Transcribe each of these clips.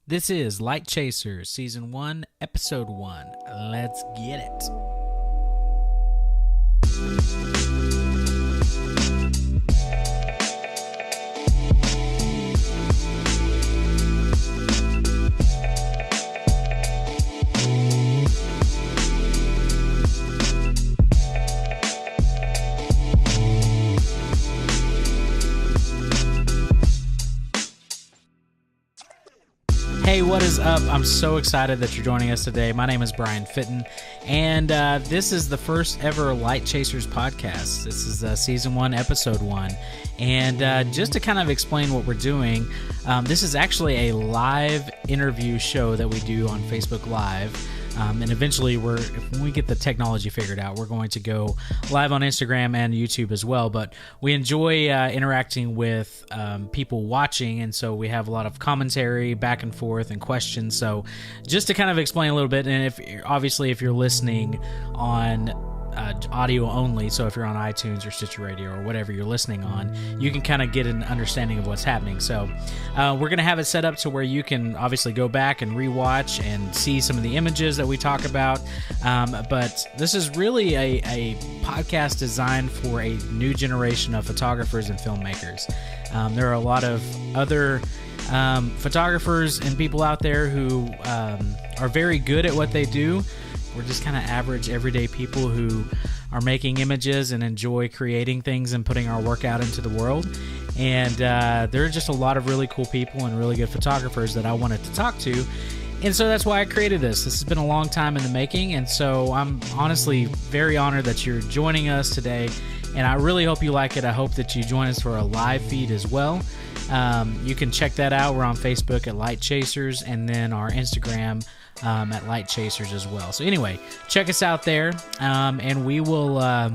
This is Light Chasers, Season 1, Episode 1. Let's get it. Hey, what is up? I'm so excited that you're joining us today. My name is Bryan Fittin, and this is the first ever Light Chasers podcast. This is Season 1, Episode 1. And just to kind of explain what we're doing, this is actually a live interview show that we do on Facebook Live. And eventually, when we get the technology figured out, we're going to go live on Instagram and YouTube as well. But we enjoy interacting with people watching, and so we have a lot of commentary back and forth and questions. So just to kind of explain a little bit, and if you're listening on audio only, so if you're on iTunes or Stitcher Radio or whatever you're listening on, you can kind of get an understanding of what's happening. So we're going to have it set up to where you can obviously go back and rewatch and see some of the images that we talk about. But this is really a podcast designed for a new generation of photographers and filmmakers. There are a lot of other photographers and people out there who are very good at what they do. We're just kind of average, everyday people who are making images and enjoy creating things and putting our work out into the world. And there are just a lot of really cool people and really good photographers that I wanted to talk to. And so that's why I created this. This has been a long time in the making. And so I'm honestly very honored that you're joining us today. And I really hope you like it. I hope that you join us for a live feed as well. You can check that out. We're on Facebook at Light Chasers, and then our Instagram at Light Chasers as well. So anyway, check us out there, and we will I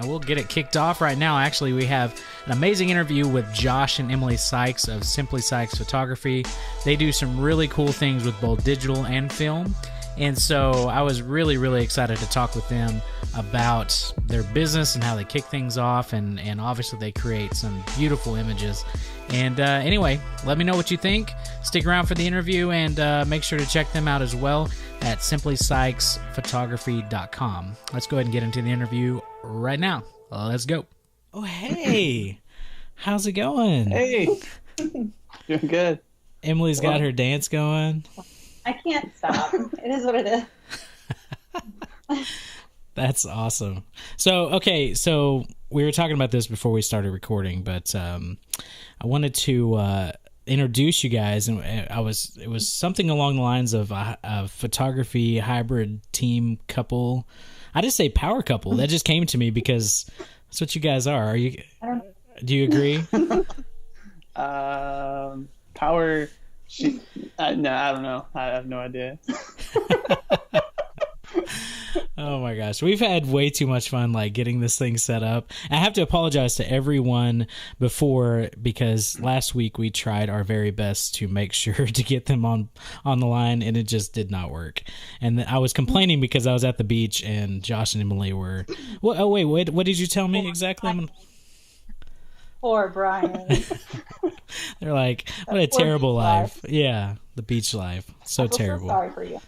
will get it kicked off right now. Actually, we have an amazing interview with Josh and Emily Sykes of Simply Sykes Photography. They do some really cool things with both digital and film. And so I was really, really excited to talk with them about their business and how they kick things off. And obviously they create some beautiful images. And anyway, let me know what you think. Stick around for the interview, and make sure to check them out as well at simplysykesphotography.com. Let's go ahead and get into the interview right now. Let's go. Oh, hey. How's it going? Hey. Doing good. Emily's got her dance going. I can't stop. It is what it is. That's awesome. So we were talking about this before we started recording, but I wanted to introduce you guys, and it was something along the lines of a photography hybrid team couple. I just say power couple. That just came to me because that's what you guys are. Do you agree? Power. No, I don't know. I have no idea. Oh my gosh, we've had way too much fun getting this thing set up. I have to apologize to everyone before, because last week we tried our very best to make sure to get them on the line, and it just did not work. And I was complaining because I was at the beach and Josh and Emily were. Oh wait, what did you tell me exactly? Poor Bryan. They're like, what a terrible life. Yeah, the beach life. So terrible. So sorry for you.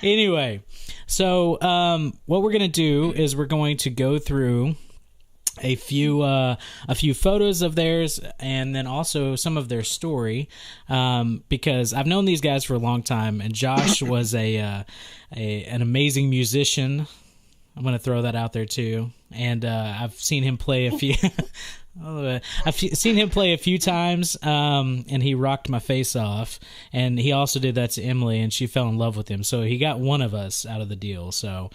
Anyway, so what we're going to do is we're going to go through a few photos of theirs, and then also some of their story, because I've known these guys for a long time, and Josh was an amazing musician. I'm going to throw that out there too. And I've seen him play a few times, and he rocked my face off. And he also did that to Emily, and she fell in love with him. So he got one of us out of the deal. So,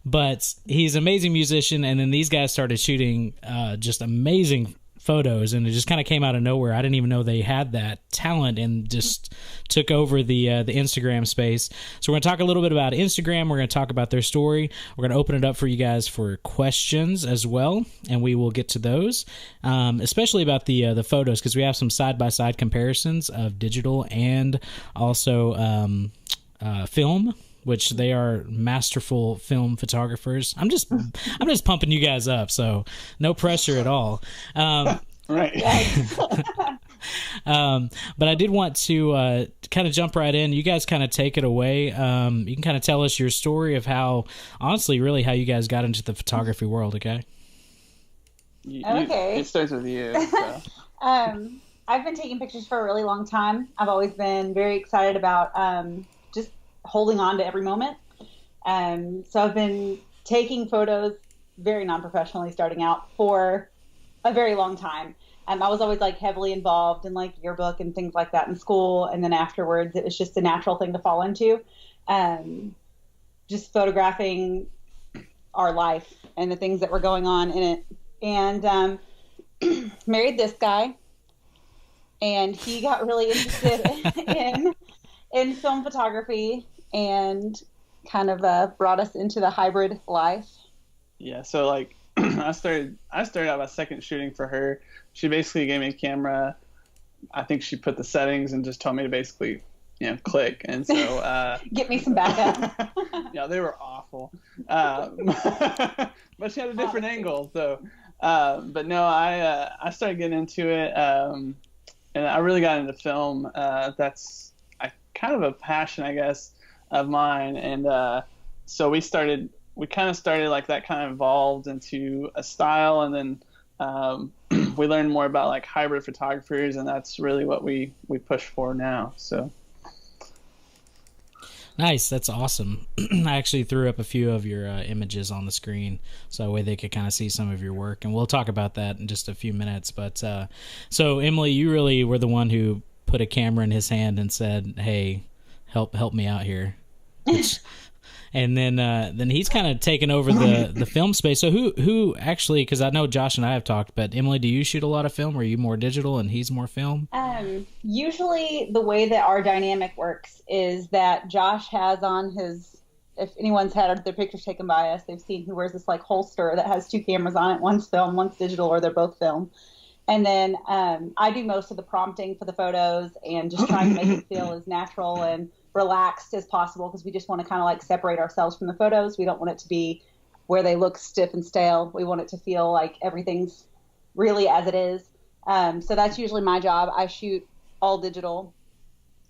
but he's an amazing musician. And then these guys started shooting just amazing photos, and it just kind of came out of nowhere. I didn't even know they had that talent, and just took over the Instagram space. So we're going to talk a little bit about Instagram. We're going to talk about their story. We're going to open it up for you guys for questions as well, and we will get to those, especially about the photos, because we have some side-by-side comparisons of digital and also film, which they are masterful film photographers. I'm just pumping you guys up, so no pressure at all. Right. But I did want to kind of jump right in. You guys kind of take it away. You can kind of tell us your story of how, honestly, really how you guys got into the photography world, okay? It starts with you. So. I've been taking pictures for a really long time. I've always been very excited about just holding on to every moment. So I've been taking photos very non-professionally starting out for a very long time. I was always like heavily involved in like yearbook and things like that in school. And then afterwards, it was just a natural thing to fall into. Just photographing our life and the things that were going on in it. And married this guy, and he got really interested in film photography and kind of brought us into the hybrid life. Yeah, so like I started out by second shooting for her. She basically gave me a camera. I think she put the settings and just told me to basically, click. And so get me some backup. Yeah, they were awful. But she had a different angle. So, but no, I started getting into it, and I really got into film. That's kind of a passion, I guess, of mine. And so we kind of started like that, kind of evolved into a style, and then we learned more about like hybrid photographers, and that's really what we push for now. So nice, that's awesome. I actually threw up a few of your images on the screen so that way they could kind of see some of your work, and we'll talk about that in just a few minutes. But so Emily, you really were the one who put a camera in his hand and said, hey, help me out here. And then he's kind of taken over the film space. So who actually, because I know Josh and I have talked, but Emily, do you shoot a lot of film? Or are you more digital and he's more film? Usually the way that our dynamic works is that Josh has on his, if anyone's had their pictures taken by us, they've seen he wears this like holster that has two cameras on it. One's film, one's digital, or they're both film. And then I do most of the prompting for the photos and just trying to make it feel as natural and relaxed as possible, because we just want to kind of like separate ourselves from the photos. We don't want it to be where they look stiff and stale. We want it to feel like everything's really as it is. So that's usually my job. I shoot all digital.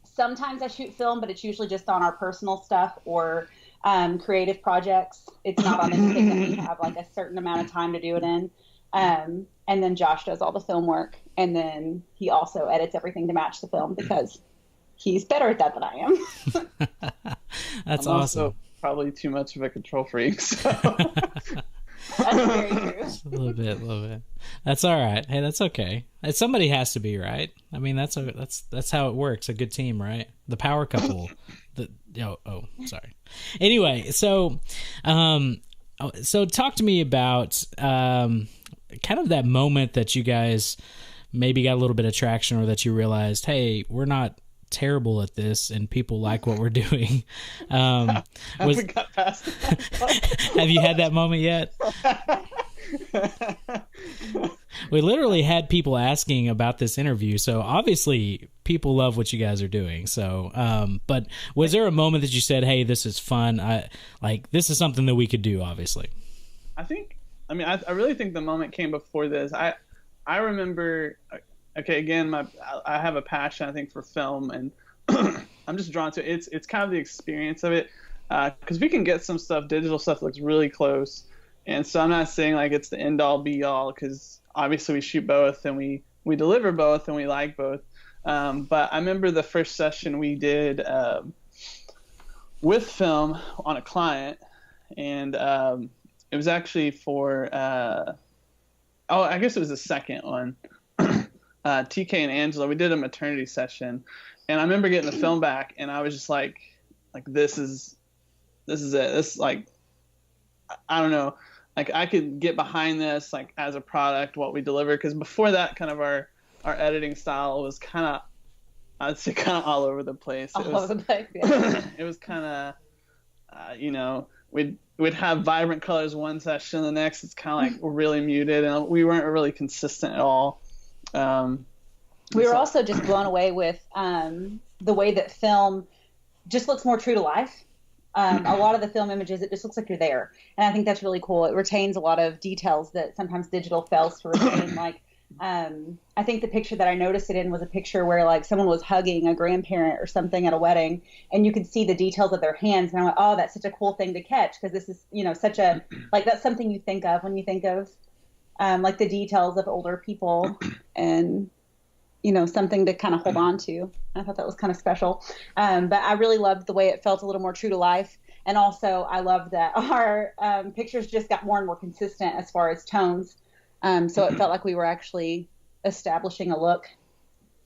Sometimes I shoot film, but it's usually just on our personal stuff or creative projects. It's not on anything that we have like a certain amount of time to do it in. And then Josh does all the film work, and then he also edits everything to match the film because he's better at that than I am. That's I'm awesome. Also probably too much of a control freak. So. That's very true. A little bit. That's all right. Hey, that's okay. Somebody has to be, right? I mean, that's how it works. A good team, right? The power couple. Sorry. Anyway, so talk to me about kind of that moment that you guys maybe got a little bit of traction, or that you realized, hey, we're not terrible at this and people like what we're doing. Got past that. Have you had that moment yet? We literally had people asking about this interview, so obviously people love what you guys are doing. So but was there a moment that you said, hey, this is fun, this is something that we could do? Obviously, I really think the moment came before this. I remember, okay, again, I have a passion, I think, for film, and I'm just drawn to it. It's kind of the experience of it, because we can get some stuff, digital stuff looks really close, and so I'm not saying like it's the end all be all, because obviously we shoot both and we deliver both and we like both. But I remember the first session we did with film on a client, and it was actually for I guess it was the second one. TK and Angela, we did a maternity session, and I remember getting the film back, and I was just like this is it. This, like, I don't know, like I could get behind this like as a product, what we deliver, because before that, kind of our editing style was kind of, I'd say, kind of all over the place. Over the place, yeah. It was kind of we'd have vibrant colors one session, the next it's kind of like really muted, and we weren't really consistent at all. We were also just blown away with the way that film just looks more true to life. A lot of the film images, it just looks like you're there. And I think that's really cool. It retains a lot of details that sometimes digital fails to retain, like I think the picture that I noticed it in was a picture where like someone was hugging a grandparent or something at a wedding, and you could see the details of their hands. And I went, oh, that's such a cool thing to catch, because this is, such a, like, that's something you think of when you think of like the details of older people, and something to kind of hold on to. I thought that was kind of special. But I really loved the way it felt a little more true to life. And also I loved that our pictures just got more and more consistent as far as tones. So it felt like we were actually establishing a look.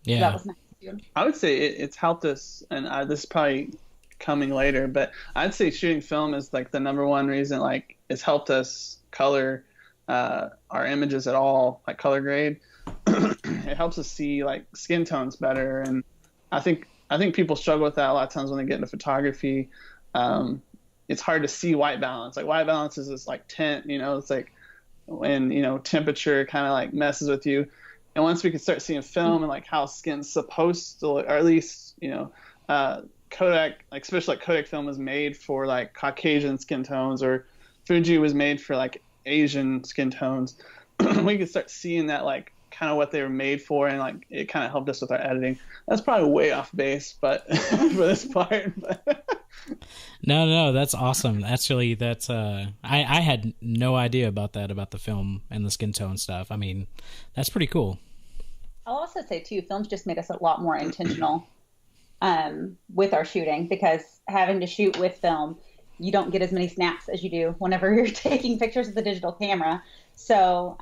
Yeah. So that was nice too. I would say it's helped us, and this is probably coming later, but I'd say shooting film is like the number one reason, like, it's helped us color our images at all, like color grade. It helps us see like skin tones better, and I think people struggle with that a lot of times when they get into photography. It's hard to see white balance. Like, white balance is this like tint, it's like when temperature kind of like messes with you. And once we can start seeing film and like how skin's supposed to look, or at least Kodak, like especially like Kodak film was made for like Caucasian skin tones, or Fuji was made for like Asian skin tones. We could start seeing that, like, kind of what they were made for, and like it kind of helped us with our editing. That's probably way off base, but for this part. No, that's awesome. Actually, that's I had no idea about that, about the film and the skin tone stuff. I mean, that's pretty cool. I'll also say too, film's just made us a lot more intentional with our shooting, because having to shoot with film, you don't get as many snaps as you do whenever you're taking pictures with a digital camera. So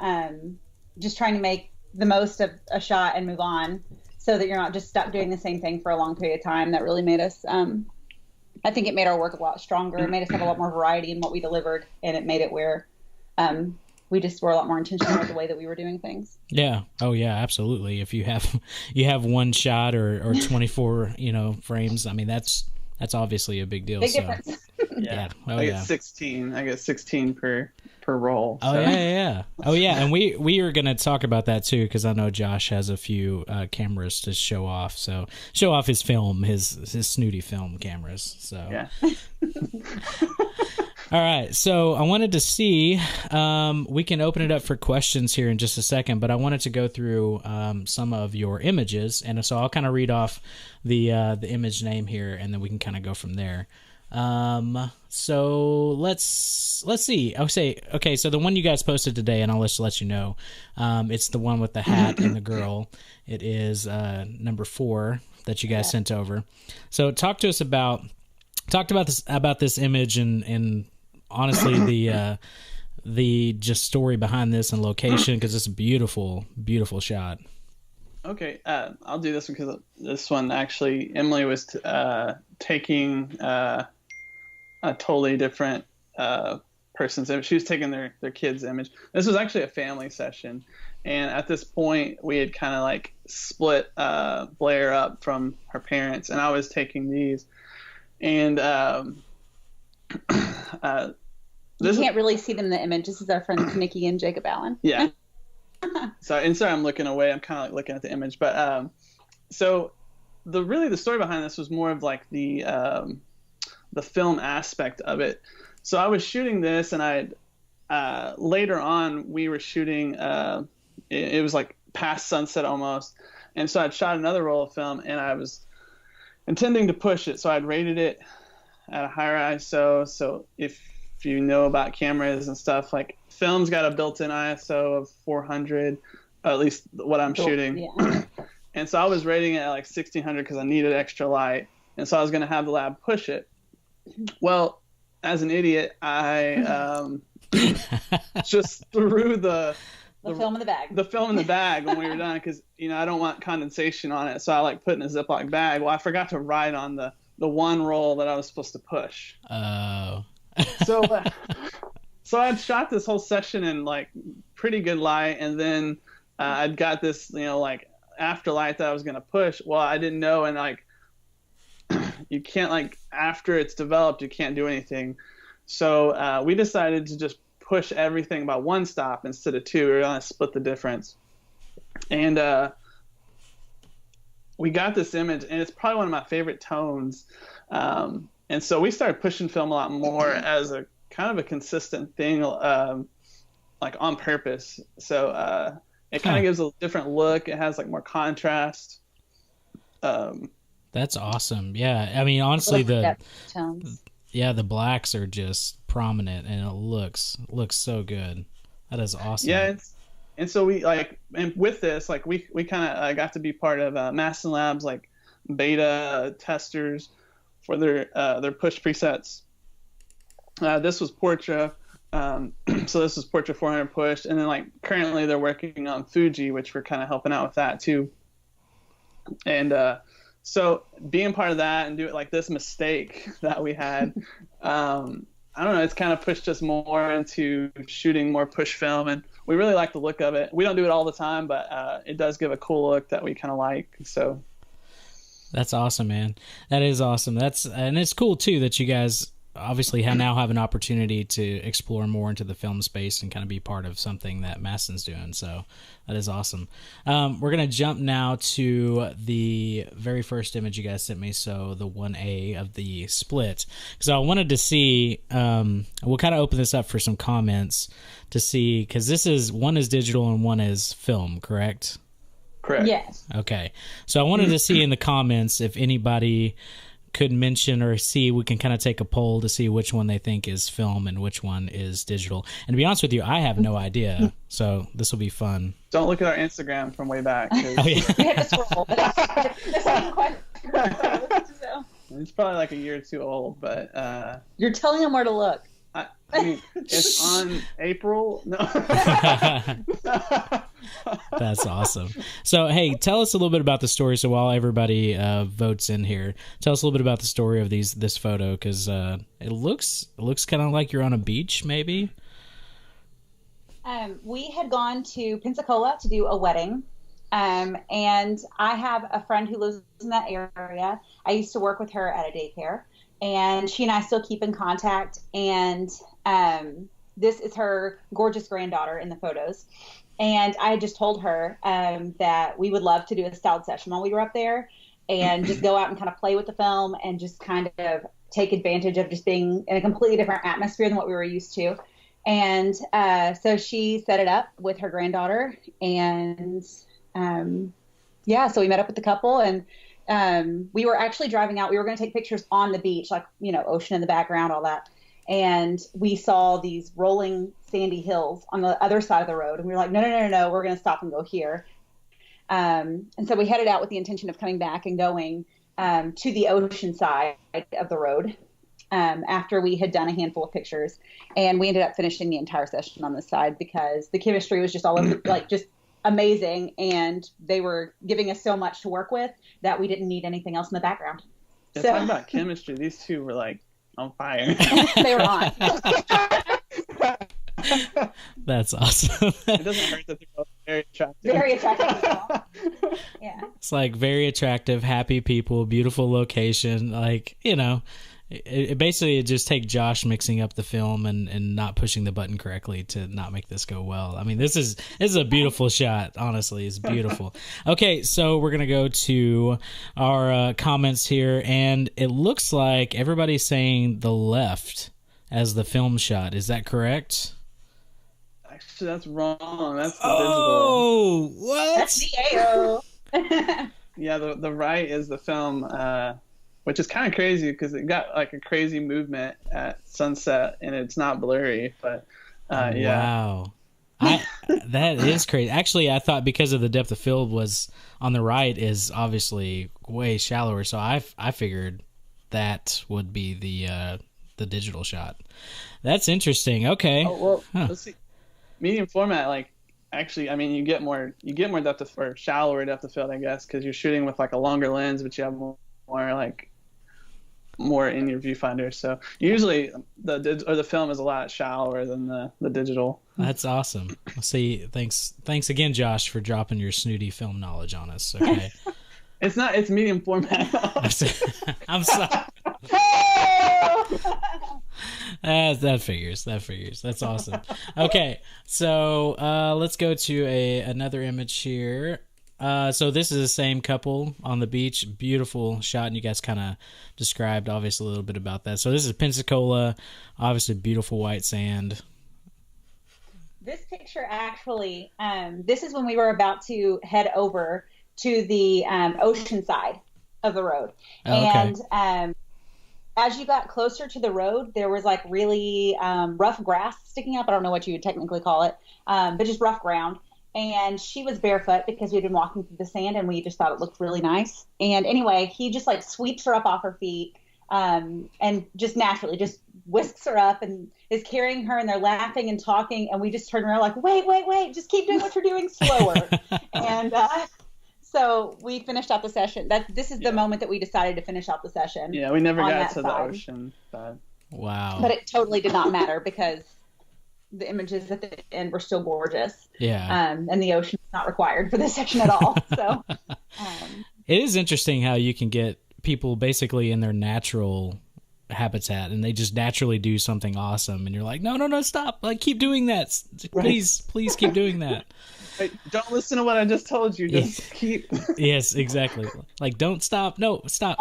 just trying to make the most of a shot and move on, so that you're not just stuck doing the same thing for a long period of time. That really made us, I think it made our work a lot stronger. It made us have a lot more variety in what we delivered, and it made it where we just were a lot more intentional with the way that we were doing things. Yeah. Oh yeah, absolutely. If you have one shot or 24, frames, I mean, that's obviously a big deal. Big difference. Yeah. Oh, I get 16 per roll. Oh, so. yeah. Oh, yeah. And we are going to talk about that, too, because I know Josh has a few cameras to show off. So show off his film, his snooty film cameras. So Yeah. All right. So I wanted to see, we can open it up for questions here in just a second, but I wanted to go through some of your images. And so I'll kind of read off the image name here, and then we can kind of go from there. So let's see. I'll say, okay, so the one you guys posted today, and I'll just let you know, it's the one with the hat and the girl. It is number 4 that you guys sent over. So talk to us about this image, and honestly the just story behind this and location, because it's a beautiful shot. Okay, I'll do this one, because this one actually, Emily was taking a totally different person's image. She was taking their kid's image. This was actually a family session, and at this point we had kind of like split Blair up from her parents, and I was taking these. And you can't really see them in the image. This is our friends Nikki and Jacob Allen. Yeah. Sorry, I'm looking away. I'm kind of like looking at the image, but so the story behind this was more of like the film aspect of it. So I was shooting this, and I later on we were shooting. It was like past sunset almost, and so I'd shot another roll of film, and I was intending to push it. So I'd rated it at a higher ISO. So if you know about cameras and stuff, like film's got a built-in ISO of 400, at least what I'm shooting. Yeah. And so I was rating it at like 1600 because I needed extra light. And so I was going to have the lab push it. Well, as an idiot, I just threw the film in the bag. The film in the bag when we were done, because I don't want condensation on it. So I like put it in a Ziploc bag. Well, I forgot to write on the one roll that I was supposed to push. Oh. So I'd shot this whole session in like pretty good light, and then I'd got this like afterlight that I was gonna push. Well, I didn't know, and like you can't, like, after it's developed, you can't do anything. So we decided to just push everything by one stop instead of 2. We were gonna split the difference, and we got this image, and it's probably one of my favorite tones. And so we started pushing film a lot more as a kind of a consistent thing, like on purpose. So it kind of gives a different look. It has like more contrast. That's awesome. Yeah, I mean, honestly, tones. the blacks are just prominent, and it looks so good. That is awesome. Yeah, and so we like, and with this, like we kind of got to be part of Masson Labs like beta testers for their push presets. This was Portra, so this is Portra 400 push, and then like currently they're working on Fuji, which we're kind of helping out with that too. And so being part of that and do it like this mistake that we had, I don't know, it's kind of pushed us more into shooting more push film, and we really like the look of it. We don't do it all the time, but it does give a cool look that we kind of like. So that's awesome, man. That is awesome. And it's cool too that you guys obviously now have an opportunity to explore more into the film space and kind of be part of something that Masson's doing. So that is awesome. We're going to jump now to the very first image you guys sent me. So the 1A of the split. So I wanted to see, we'll kind of open this up for some comments to see, because one is digital and one is film, correct? Correct. Yes. Okay. So I wanted to see in the comments if anybody could mention or see, we can kind of take a poll to see which one they think is film and which one is digital. And to be honest with you, I have no idea. So this will be fun. Don't look at our Instagram from way back. Oh, yeah. We have to scroll. It's probably like a year or two old, but you're telling them where to look. I mean, it's on April. No. That's awesome. So, hey, tell us a little bit about the story. So while everybody votes in here, tell us a little bit about the story of this photo, because it looks kind of like you're on a beach, maybe. We had gone to Pensacola to do a wedding, and I have a friend who lives in that area. I used to work with her at a daycare, and she and I still keep in contact. And this is her gorgeous granddaughter in the photos. And I had just told her that we would love to do a styled session while we were up there and just go out and kind of play with the film and just kind of take advantage of just being in a completely different atmosphere than what we were used to. And so she set it up with her granddaughter. And so we met up with the couple, and we were actually driving out. We were going to take pictures on the beach, like, ocean in the background, all that. And we saw these rolling sandy hills on the other side of the road. And we were like, no, we're going to stop and go here. And so we headed out with the intention of coming back and going to the ocean side of the road after we had done a handful of pictures. And we ended up finishing the entire session on this side because the chemistry was just all over, like, just amazing. And they were giving us so much to work with that we didn't need anything else in the background. Yeah, talking about chemistry, these two were like on fire. They were on. That's awesome. It doesn't hurt that they're both very attractive. Very attractive. Yeah. It's like very attractive, happy people, beautiful location. Like, it basically just take Josh mixing up the film and not pushing the button correctly to not make this go well. I mean, this is a beautiful shot. Honestly, it's beautiful. Okay, so we're gonna go to our comments here, and it looks like everybody's saying the left as the film shot. Is that correct? Actually, that's wrong. That's the digital. Oh, what? That's the AO. Yeah, the right is the film. Which is kind of crazy because it got like a crazy movement at sunset and it's not blurry, but yeah. Wow. That is crazy. Actually, I thought because of the depth of field was on the right is obviously way shallower, so I figured that would be the digital shot. That's interesting. Okay. Oh, well, let's see. Medium format, like, actually, I mean, you get more depth of, or shallower depth of field, I guess, because you're shooting with like a longer lens, but you have more in your viewfinder. So usually the film is a lot shallower than the digital. That's awesome. See, thanks again, Josh, for dropping your snooty film knowledge on us. Okay. It's medium format. I'm sorry. That figures. That's awesome. Okay, so let's go to another image here. So this is the same couple on the beach. Beautiful shot, and you guys kind of described, obviously, a little bit about that. So this is Pensacola, obviously beautiful white sand. This picture actually, this is when we were about to head over to the ocean side of the road. Oh, okay. And as you got closer to the road, there was like really rough grass sticking up. I don't know what you would technically call it, but just rough ground. And she was barefoot because we had been walking through the sand and we just thought it looked really nice. And anyway, he just like sweeps her up off her feet and just naturally just whisks her up and is carrying her, and they're laughing and talking. And we just turn around like, wait, just keep doing what you're doing slower. And so we finished out the session. This is the moment that we decided to finish out the session. Yeah, we never got to the ocean. But... Wow. But it totally did not matter because the images at the end were still gorgeous. Yeah. And the ocean is not required for this section at all. So it is interesting how you can get people basically in their natural habitat and they just naturally do something awesome, and you're like, no, stop, like keep doing that, please keep doing that. Hey, don't listen to what I just told you, just keep. Yes, exactly. Like don't stop. Don't stop.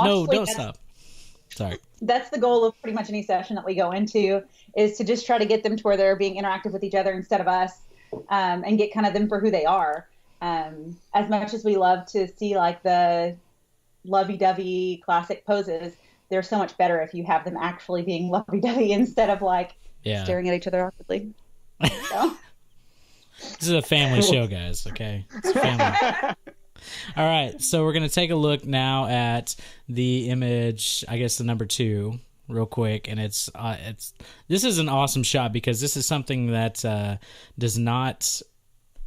Sorry. That's the goal of pretty much any session that we go into, is to just try to get them to where they're being interactive with each other instead of us, and get kind of them for who they are. As much as we love to see like the lovey-dovey classic poses, they're so much better if you have them actually being lovey-dovey instead of like staring at each other awkwardly. So. This is a family show, guys. Okay, it's a family. All right, so we're gonna take a look now at the image, I guess the number 2, real quick, and it's this is an awesome shot because this is something that does not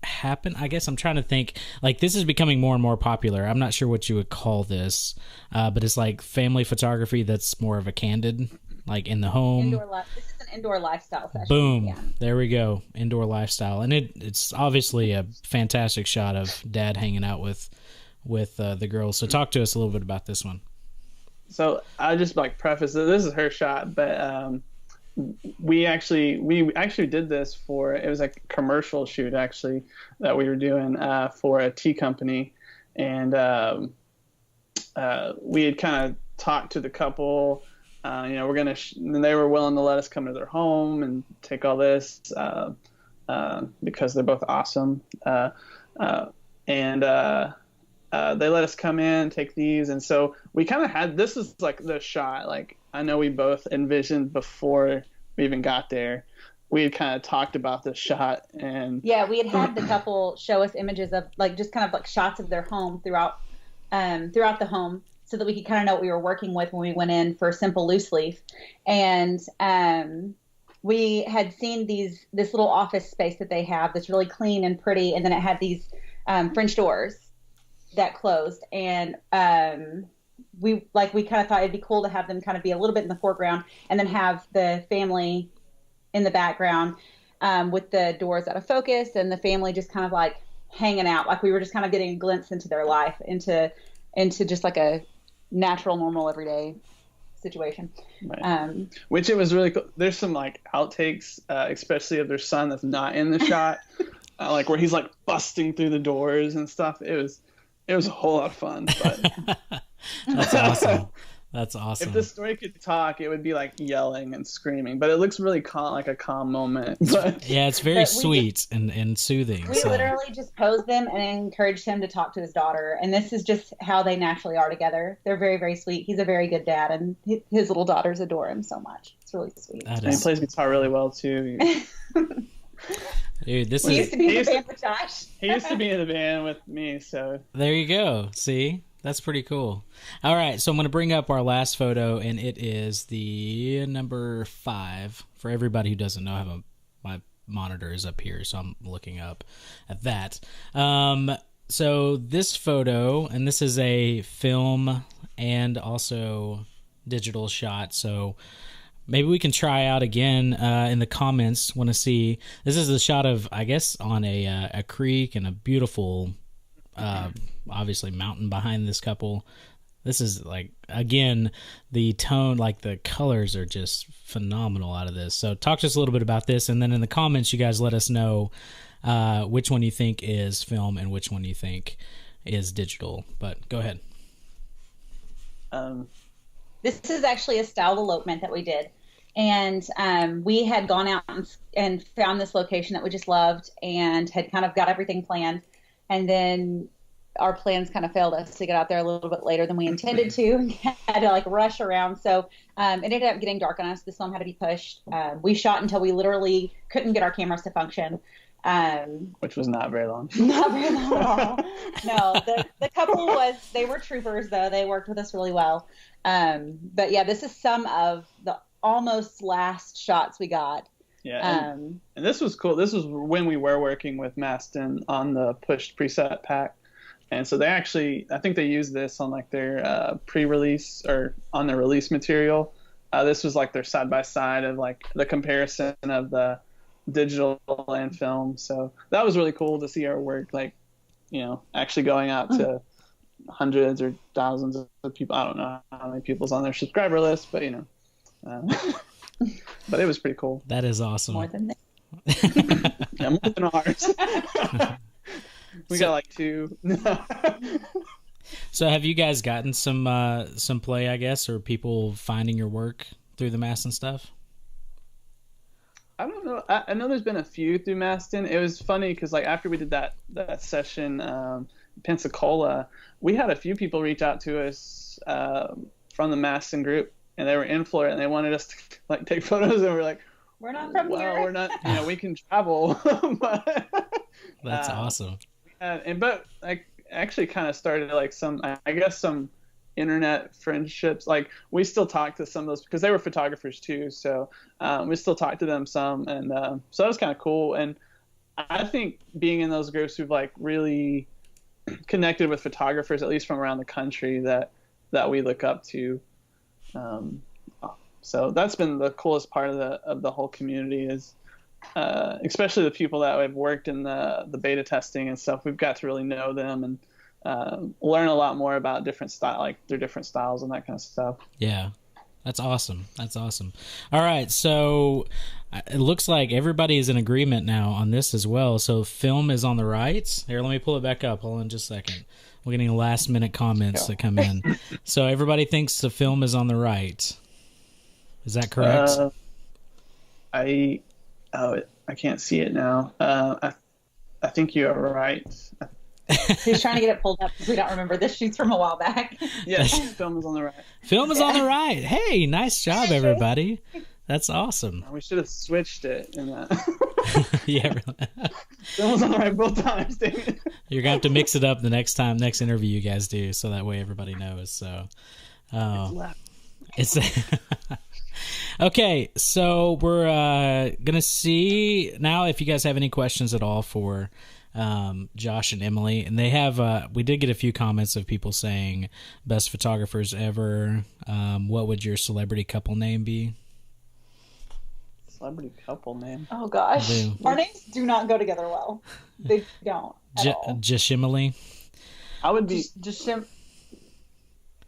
happen. I guess I'm trying to think, like this is becoming more and more popular. I'm not sure what you would call this, but it's like family photography that's more of a candid, like in the home. This is an indoor lifestyle session. Boom. Yeah. There we go. Indoor lifestyle. And it's obviously a fantastic shot of Dad hanging out with the girls. So talk to us a little bit about this one. So I just like preface this is her shot, but we actually did this for, it was a commercial shoot actually that we were doing for a tea company, and we had kind of talked to the couple. We're gonna and they were willing to let us come to their home and take all this because they're both awesome, and they let us come in and take these. And so we kind of had, this is like the shot, like I know we both envisioned before we even got there. We had kind of talked about this shot, and we had the couple show us images of like just kind of like shots of their home throughout the home, so that we could kind of know what we were working with when we went in for simple loose leaf. And we had seen this little office space that they have that's really clean and pretty, and then it had these French doors that closed, and we kind of thought it'd be cool to have them kind of be a little bit in the foreground and then have the family in the background, with the doors out of focus and the family just kind of like hanging out, like we were just kind of getting a glimpse into their life, into just like a natural, normal, everyday situation. Right. Which it was really cool. There's some like outtakes, especially of their son that's not in the shot, like where he's like busting through the doors and stuff. It was a whole lot of fun. But that's awesome. That's awesome. If the story could talk, it would be like yelling and screaming, but it looks really like a calm moment. But yeah, it's very sweet and soothing. We literally just posed them and encouraged him to talk to his daughter, and this is just how they naturally are together. They're very, very sweet. He's a very good dad, and his little daughters adore him so much. It's really sweet. And he plays guitar really well too. Dude, he used to be in the band with Josh. He used to be in the band with me, so there you go. See? That's pretty cool. All right, so I'm going to bring up our last photo, and it is the number 5. For everybody who doesn't know, my monitor is up here, so I'm looking up at that. So this photo, and this is a film and also digital shot, so maybe we can try out again in the comments. Want to see? This is a shot of, I guess, on a creek and a beautiful obviously mountain behind this couple. This is like, again, the tone, like the colors are just phenomenal out of this. So talk to us a little bit about this, and then in the comments you guys let us know which one you think is film and which one you think is digital. But go ahead. This is actually a styled elopement that we did. And we had gone out and found this location that we just loved and had kind of got everything planned. And then our plans kind of failed us to get out there a little bit later than we intended to, and had to like rush around. So it ended up getting dark on us. The film had to be pushed. We shot until we literally couldn't get our cameras to function. Which was not very long. Not very long at all. No, the couple they were troopers though. They worked with us really well. But yeah, this is some of the almost last shots we got. Yeah, and this was cool. This was when we were working with Mastin on the pushed preset pack. And so they actually, I think they used this on like their pre-release or on their release material. This was like their side-by-side of like the comparison of the digital and film. So that was really cool to see our work, like, you know, actually going out to hundreds or thousands of people. I don't know how many people's on their subscriber list, but, you know, but it was pretty cool. That is awesome. More than yeah, more than ours. We got like 2. So have you guys gotten some play, I guess, or people finding your work through the Mastin stuff? I don't know. I know there's been a few through Mastin. It was funny because like after we did that session in Pensacola, we had a few people reach out to us from the Mastin group, and they were in Florida and they wanted us to like take photos, and we're like, we're not from here. We're not. You know, we can travel. But, that's awesome. But I actually kind of started like some internet friendships. Like we still talk to some of those because they were photographers too. So we still talk to them some, and so that was kind of cool. And I think being in those groups, we've like really connected with photographers, at least from around the country that we look up to. So that's been the coolest part of the whole community is. Especially the people that have worked in the beta testing and stuff, we've got to really know them and learn a lot more about different style, like their different styles and that kind of stuff. Yeah, that's awesome. That's awesome. All right, so it looks like everybody is in agreement now on this as well. So film is on the right. Here, let me pull it back up. Hold on just a second. We're getting last minute comments that come in. So everybody thinks the film is on the right. Is that correct? I can't see it now. I think you are right. He's trying to get it pulled up because we don't remember. This shoot's from a while back. Yes, film is on the right. Film is on the right. Hey, nice job, everybody. That's awesome. We should have switched it. Yeah, really. Film was on the right both times, David. You're going to have to mix it up the next interview you guys do, so that way everybody knows. So, it's okay, so we're going to see now if you guys have any questions at all for Josh and Emily. And they have, we did get a few comments of people saying best photographers ever. What would your celebrity couple name be? Celebrity couple name? Oh, gosh. Our names do not go together well. They don't at all. Jashimily? I would be... Jashim...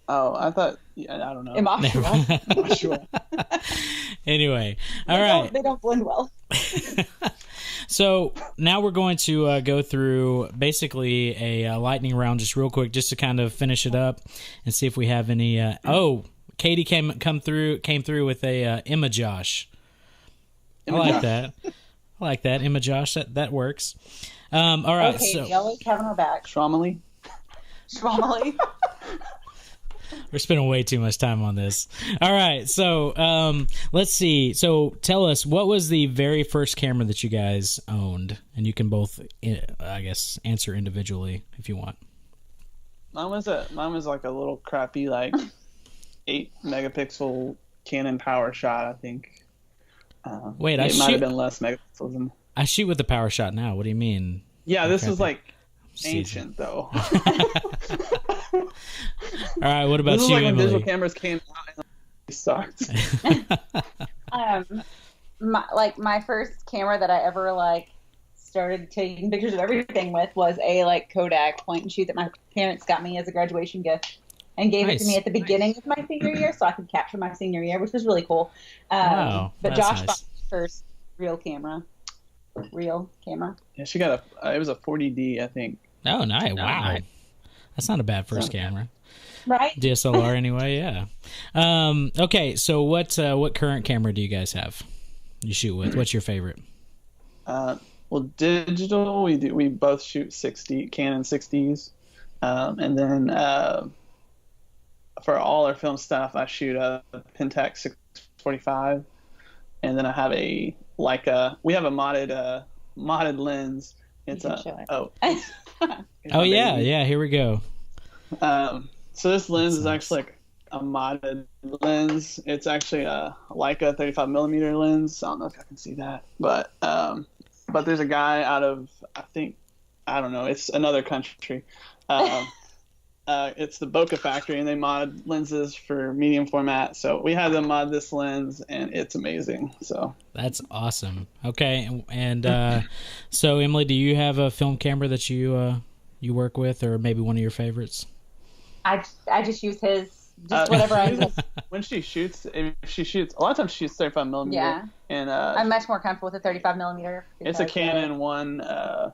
Oh, I thought... Yeah, I don't know. Am I sure? I'm not sure. Anyway, all right. They don't blend well. So now we're going to go through basically a lightning round just real quick, just to kind of finish it up and see if we have any... Katie came through with a Emma Josh. I like that. Emma Josh, that works. All right. Okay, so Yellow's having her back. Schwamily. We're spending way too much time on this. All right, so let's see. So tell us, what was the very first camera that you guys owned? And you can both, I guess, answer individually if you want. Mine was like a little crappy, like 8 megapixel Canon Power Shot, I think. Wait, it might have been less megapixels. I shoot with the Power Shot now. What do you mean? Yeah, this was like ancient though. All right, what about you, like Emily? When digital cameras came out and they sucked. My first camera that I ever started taking pictures of everything with was a Kodak point and shoot that my parents got me as a graduation gift and gave it to me at the beginning of my senior year so I could capture my senior year, which was really cool. Wow, but Josh bought his first real camera. Yeah, she got it was a 40D, I think. Oh, nice. Wow. That's not a bad first camera. Right? DSLR anyway, yeah. Okay, so what current camera do you guys have? You shoot with? What's your favorite? Well, digital, we both shoot Canon 60s, and then for all our film stuff, I shoot a Pentax 645, and then I have a Leica. We have a modded lens. It's Oh yeah, here we go. So this lens That's is nice. actually like a modded lens. It's actually a Leica 35mm lens. I don't know if I can see that, but there's a guy out of, I don't know, it's another country. It's the Bokeh factory, and they mod lenses for medium format. So we had them mod this lens, and it's amazing. So That's awesome. Okay, and so Emily, do you have a film camera that you work with, or maybe one of your favorites? I just use his, just whatever I when she shoots, a lot of times she shoots 35mm. Yeah. And I'm much more comfortable with a 35mm. it's a Canon 1N,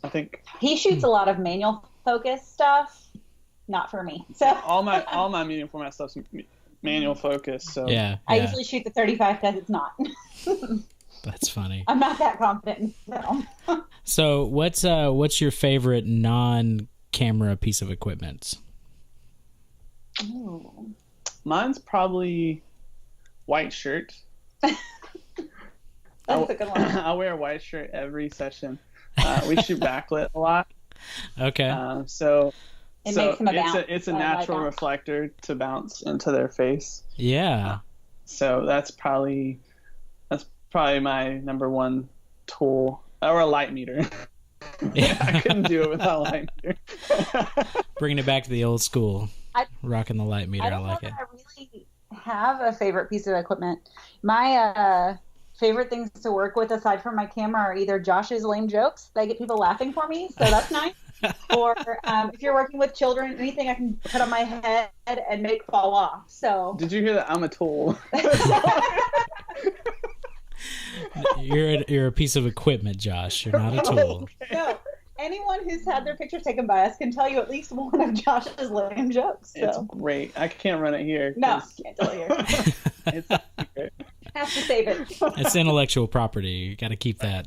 I think. He shoots a lot of manual focus stuff, not for me. So all my medium format stuff's manual focus. So Yeah. I usually shoot the 35 because it's not. That's funny. I'm not that confident in film. So what's your favorite non-camera piece of equipment? Ooh. mine's probably white shirt. That's a good one. I wear a white shirt every session. We shoot backlit a lot. Okay. So It makes them a bounce. it's a I like natural that. reflector to bounce into their face. Yeah. So that's probably my number one tool, or a light meter. I couldn't do it without a light meter. Bringing it back to the old school. Rocking the light meter. I I don't like know it. that I really have a favorite piece of equipment. My favorite things to work with aside from my camera are either Josh's lame jokes. They get people laughing for me, so that's nice. Or if you're working with children, anything I can put on my head and make fall off. So Did you hear that? I'm a tool. You're a piece of equipment, Josh. You're not a tool. no, anyone who's had their pictures taken by us can tell you at least one of Josh's lame jokes. It's So great. I can't run it here. no, 'cause can't tell you. It's a secret. Have to save it. It's intellectual property. You got to keep that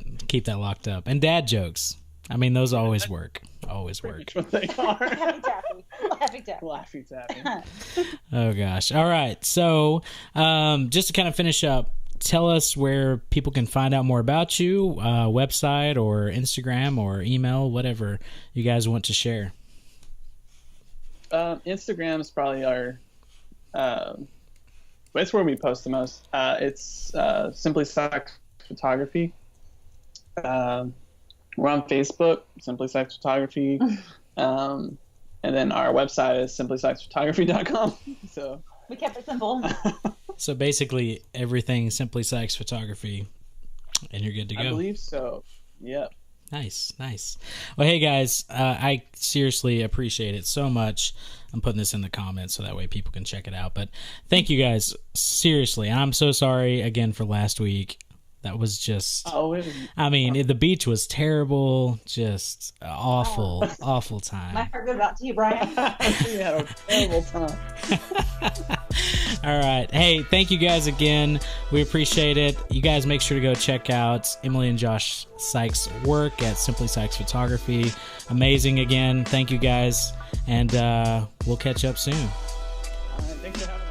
locked up. And dad jokes. I mean, those always work. Always work. What they are. Happy tappy. Happy tappy. Laffy tappy. Oh gosh. All right. So, just to kind of finish up, tell us where people can find out more about you, website or Instagram or email, whatever you guys want to share. Instagram is probably our. It's where we post the most. It's Simply Sykes Photography. We're on Facebook, Simply Sykes Photography, and then our website is simplysykesphotography.com. So We kept it simple. So basically, everything Simply Sykes Photography, and you're good to go. I believe so. Yep. Nice. Well, hey guys, I seriously appreciate it so much. I'm putting this in the comments so that way people can check it out. But thank you guys, seriously. I'm so sorry again for last week. That was just, I mean, the beach was terrible, just awful time. My heart goes out to you, Brian. We had a terrible time. All right. Hey, thank you guys again. We appreciate it. You guys make sure to go check out Emily and Josh Sykes' work at Simply Sykes Photography. Amazing again. Thank you guys. And we'll catch up soon. All right, thanks for having me.